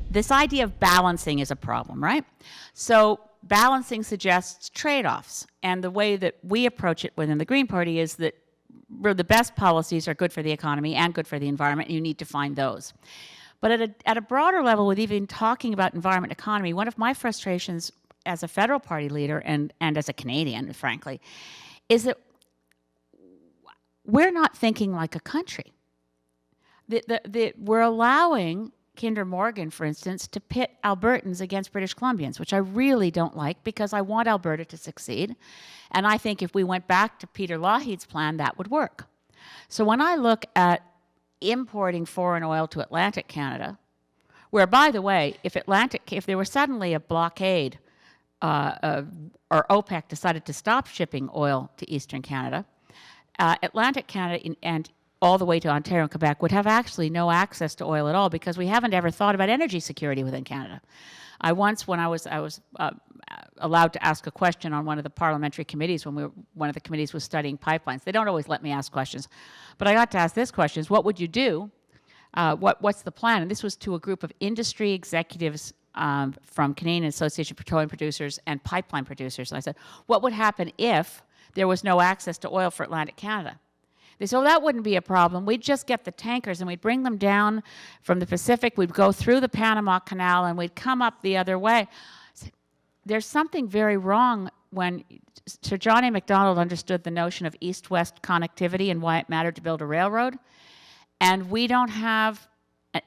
this idea of balancing is a problem, right? So balancing suggests trade-offs. And the way that we approach it within the Green Party is that the best policies are good for the economy and good for the environment, and you need to find those. But at a broader level, with even talking about environment and economy, one of my frustrations as a federal party leader and as a Canadian, frankly, is that we're not thinking like a country. We're allowing Kinder Morgan, for instance, to pit Albertans against British Columbians, which I really don't like because I want Alberta to succeed. And I think if we went back to Peter Lougheed's plan, that would work. So when I look at importing foreign oil to Atlantic Canada, where, by the way, if there were suddenly a blockade or OPEC decided to stop shipping oil to Eastern Canada, Atlantic Canada and all the way to Ontario and Quebec would have actually no access to oil at all because we haven't ever thought about energy security within Canada. I once, when I was allowed to ask a question on one of the parliamentary committees when one of the committees was studying pipelines. They don't always let me ask questions, but I got to ask this question: what would you do? What's the plan? And this was to a group of industry executives from Canadian Association of Petroleum Producers and pipeline producers. And I said, what would happen if there was no access to oil for Atlantic Canada? They said, oh, that wouldn't be a problem. We'd just get the tankers and we'd bring them down from the Pacific. We'd go through the Panama Canal and we'd come up the other way. I said, there's something very wrong when Sir John A. Macdonald understood the notion of east-west connectivity and why it mattered to build a railroad. And we don't have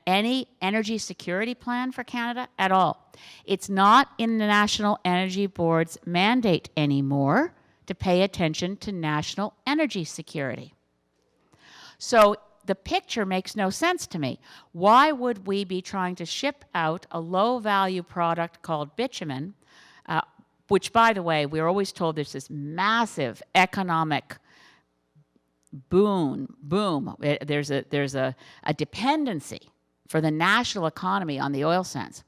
any energy security plan for Canada at all. It's not in the National Energy Board's mandate anymore to pay attention to national energy security. So the picture makes no sense to me. Why would we be trying to ship out a low-value product called bitumen, which, by the way, we're always told there's this massive economic boom. There's a dependency for the national economy on the oil sands.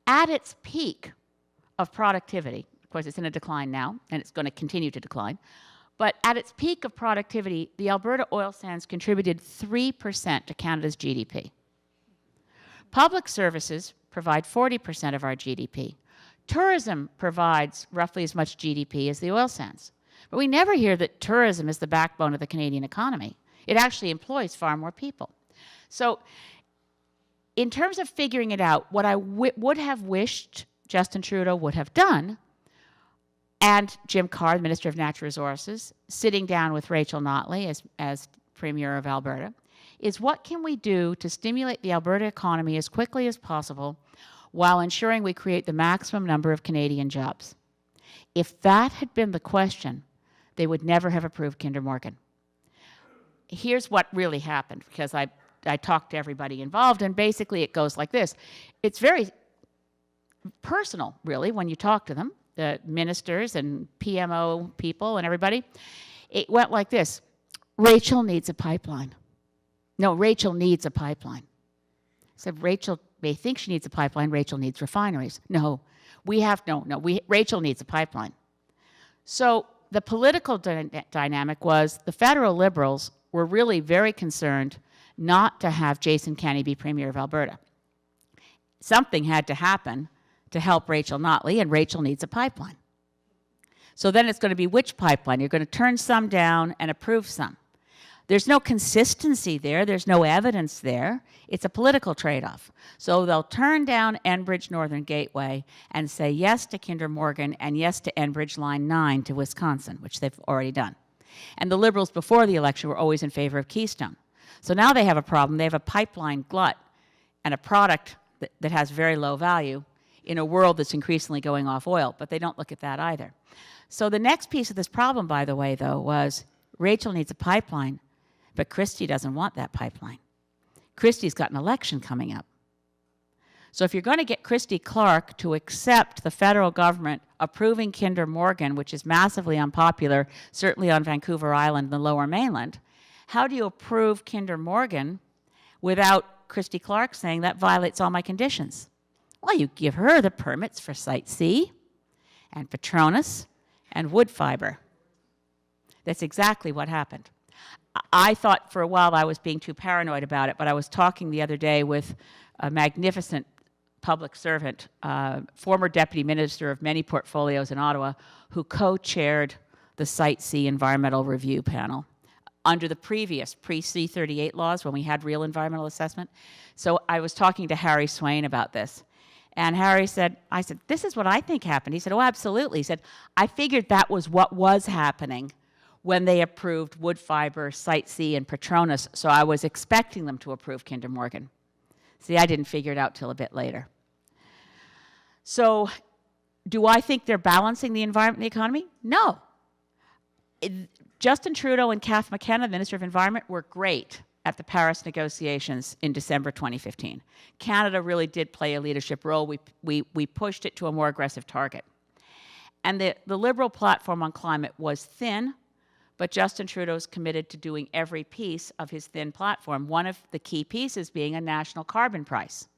At its peak of productivity, of course, it's in a decline now, and it's going to continue to decline. But at its peak of productivity, the Alberta oil sands contributed 3% to Canada's GDP. Public services provide 40% of our GDP. Tourism provides roughly as much GDP as the oil sands. But we never hear that tourism is the backbone of the Canadian economy. It actually employs far more people. So in terms of figuring it out, what I would have wished Justin Trudeau would have done, and Jim Carr, the Minister of Natural Resources, sitting down with Rachel Notley as Premier of Alberta, is what can we do to stimulate the Alberta economy as quickly as possible while ensuring we create the maximum number of Canadian jobs? If that had been the question, they would never have approved Kinder Morgan. Here's what really happened, because I talked to everybody involved, and basically it goes like this. It's very personal, really, when you talk to them, the ministers and PMO people and everybody. It went like this: Rachel needs a pipeline. No, Rachel needs a pipeline. I said, Rachel may think she needs a pipeline. Rachel needs refineries. No, Rachel needs a pipeline. So the political dynamic was the federal Liberals were really very concerned not to have Jason Kenney be Premier of Alberta. Something had to happen to help Rachel Notley, and Rachel needs a pipeline. So then it's going to be which pipeline? You're going to turn some down and approve some. There's no consistency there. There's no evidence there. It's a political trade-off. So they'll turn down Enbridge Northern Gateway and say yes to Kinder Morgan and yes to Enbridge Line 9 to Wisconsin, which they've already done. And the Liberals before the election were always in favor of Keystone. So now they have a problem. They have a pipeline glut and a product that has very low value in a world that's increasingly going off oil, but they don't look at that either. So the next piece of this problem, by the way, though, was Rachel needs a pipeline, but Christie doesn't want that pipeline. Christie's got an election coming up. So if you're going to get Christy Clark to accept the federal government approving Kinder Morgan, which is massively unpopular, certainly on Vancouver Island and the Lower Mainland, how do you approve Kinder Morgan without Christy Clark saying that violates all my conditions? Well, you give her the permits for Site C and Petronas and wood fiber. That's exactly what happened. I thought for a while I was being too paranoid about it, but I was talking the other day with a magnificent public servant, former deputy minister of many portfolios in Ottawa, who co-chaired the Site C environmental review panel under the previous pre-C38 laws when we had real environmental assessment. So I was talking to Harry Swain about this. And Harry said, I said, this is what I think happened. He said, oh, absolutely. He said, I figured that was what was happening when they approved wood fiber, Site C, and Petronas, so I was expecting them to approve Kinder Morgan. See, I didn't figure it out till a bit later. So do I think they're balancing the environment and the economy? No. Justin Trudeau and Kath McKenna, the Minister of Environment, were great at the Paris negotiations in December 2015. Canada really did play a leadership role. We pushed it to a more aggressive target. And the Liberal platform on climate was thin, but Justin Trudeau's committed to doing every piece of his thin platform, one of the key pieces being a national carbon price.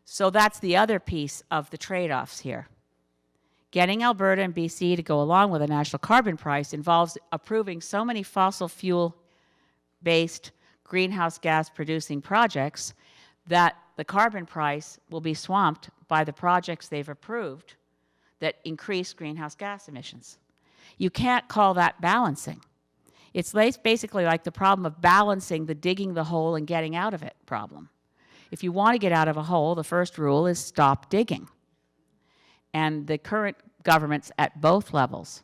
So that's the other piece of the trade-offs here. Getting Alberta and BC to go along with a national carbon price involves approving so many fossil fuel-based greenhouse gas producing projects that the carbon price will be swamped by the projects they've approved that increase greenhouse gas emissions. You can't call that balancing. It's basically like the problem of balancing the digging the hole and getting out of it problem. If you want to get out of a hole, the first rule is stop digging. And the current governments at both levels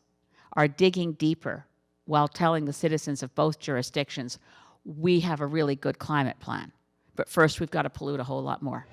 are digging deeper while telling the citizens of both jurisdictions, we have a really good climate plan. But first, we've got to pollute a whole lot more.